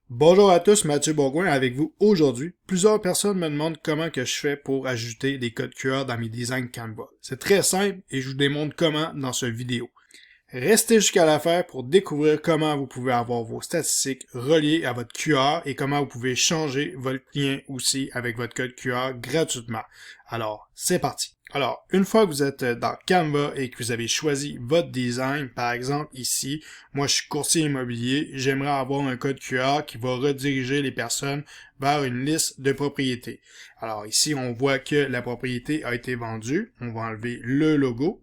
Bonjour à tous, Mathieu Bourgoin avec vous aujourd'hui. Plusieurs personnes me demandent comment que je fais pour ajouter des codes QR dans mes designs Canva. C'est très simple et je vous démontre comment dans cette vidéo. Restez jusqu'à la fin pour découvrir comment vous pouvez avoir vos statistiques reliées à votre QR et comment vous pouvez changer votre lien aussi avec votre code QR gratuitement. Alors, c'est parti. Alors, une fois que vous êtes dans Canva et que vous avez choisi votre design, par exemple ici, moi je suis courtier immobilier, j'aimerais avoir un code QR qui va rediriger les personnes vers une liste de propriétés. Alors ici, on voit que la propriété a été vendue. On va enlever le logo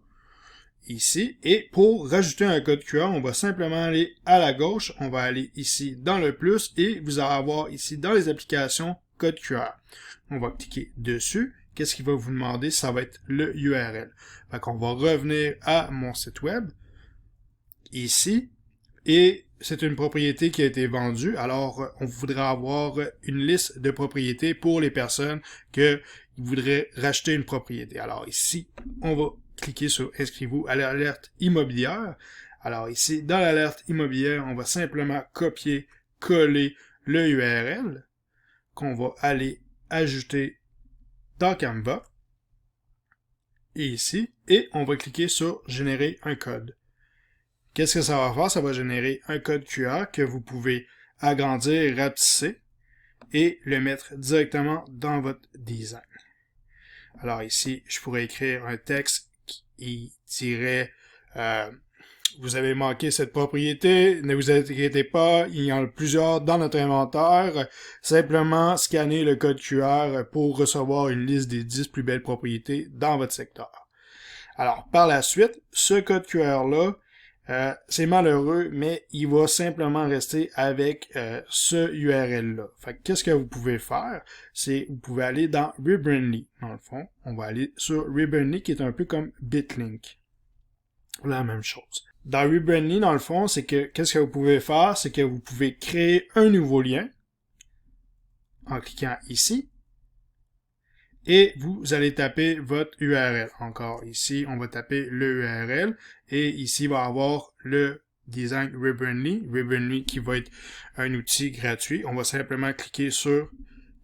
ici. Et pour rajouter un code QR, on va simplement aller à la gauche. On va aller ici dans le plus et vous allez avoir ici dans les applications code QR. On va cliquer dessus. Qu'est-ce qu'il va vous demander? Ça va être le URL. Fait qu'on va revenir à mon site web ici et c'est une propriété qui a été vendue. Alors, on voudrait avoir une liste de propriétés pour les personnes qui voudraient racheter une propriété. Alors ici, on va cliquer sur « Inscrivez-vous à l'alerte immobilière ». Alors ici, dans l'alerte immobilière, on va simplement copier, coller le URL qu'on va aller ajouter dans Canva. Et ici, et on va cliquer sur « Générer un code ». Qu'est-ce que ça va faire? Ça va générer un code QR que vous pouvez agrandir, rapetisser et le mettre directement dans votre design. Alors ici, je pourrais écrire un texte qui dirait vous avez manqué cette propriété, ne vous inquiétez pas, il y en a plusieurs dans notre inventaire. Simplement scanner le code QR pour recevoir une liste des 10 plus belles propriétés dans votre secteur. Alors, par la suite, ce code QR-là, c'est malheureux, mais il va simplement rester avec ce URL-là. Fait que qu'est-ce que vous pouvez faire? C'est vous pouvez aller dans Ribbonly. Dans le fond, on va aller sur Ribbonly qui est un peu comme Bitlink. La même chose. Dans Ribbonly, dans le fond, c'est que qu'est-ce que vous pouvez faire? C'est que vous pouvez créer un nouveau lien en cliquant ici. Et vous allez taper votre URL. Encore ici, on va taper le URL et ici, il va avoir le design Ribbonly. Ribbonly qui va être un outil gratuit. On va simplement cliquer sur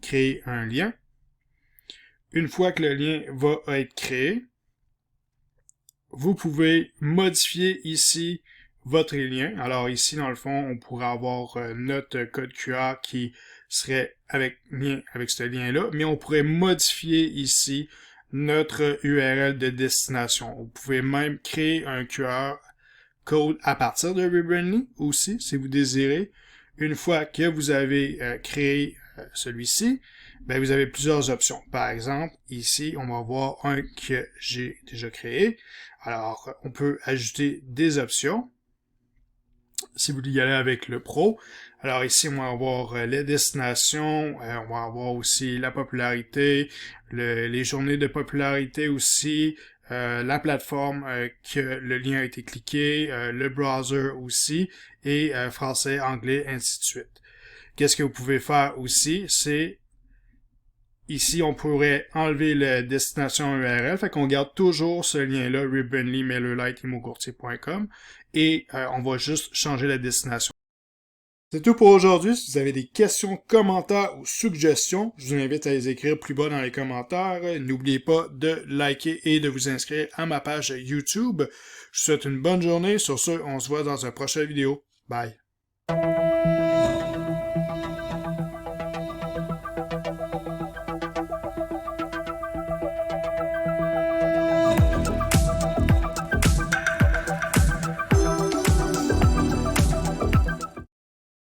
créer un lien. Une fois que le lien va être créé, vous pouvez modifier ici votre lien. Alors ici, dans le fond, on pourrait avoir notre code QR qui serait avec ce lien-là, mais on pourrait modifier ici notre URL de destination. Vous pouvez même créer un QR code à partir de Ribbonly aussi, si vous désirez. Une fois que vous avez créé celui-ci, ben vous avez plusieurs options. Par exemple, ici, on va voir un que j'ai déjà créé. Alors, on peut ajouter des options. Si vous y allez avec le Pro, alors ici, on va avoir les destinations, on va avoir aussi la popularité, les journées de popularité aussi, la plateforme que le lien a été cliqué, le browser aussi, et français, anglais, ainsi de suite. Qu'est-ce que vous pouvez faire aussi, c'est ici, on pourrait enlever la destination URL, fait qu'on garde toujours ce lien-là, Ribbonly, MailerLite, Immocourtier.com, et on va juste changer la destination. C'est tout pour aujourd'hui. Si vous avez des questions, commentaires ou suggestions, je vous invite à les écrire plus bas dans les commentaires. N'oubliez pas de liker et de vous inscrire à ma page YouTube. Je vous souhaite une bonne journée. Sur ce, on se voit dans une prochaine vidéo. Bye!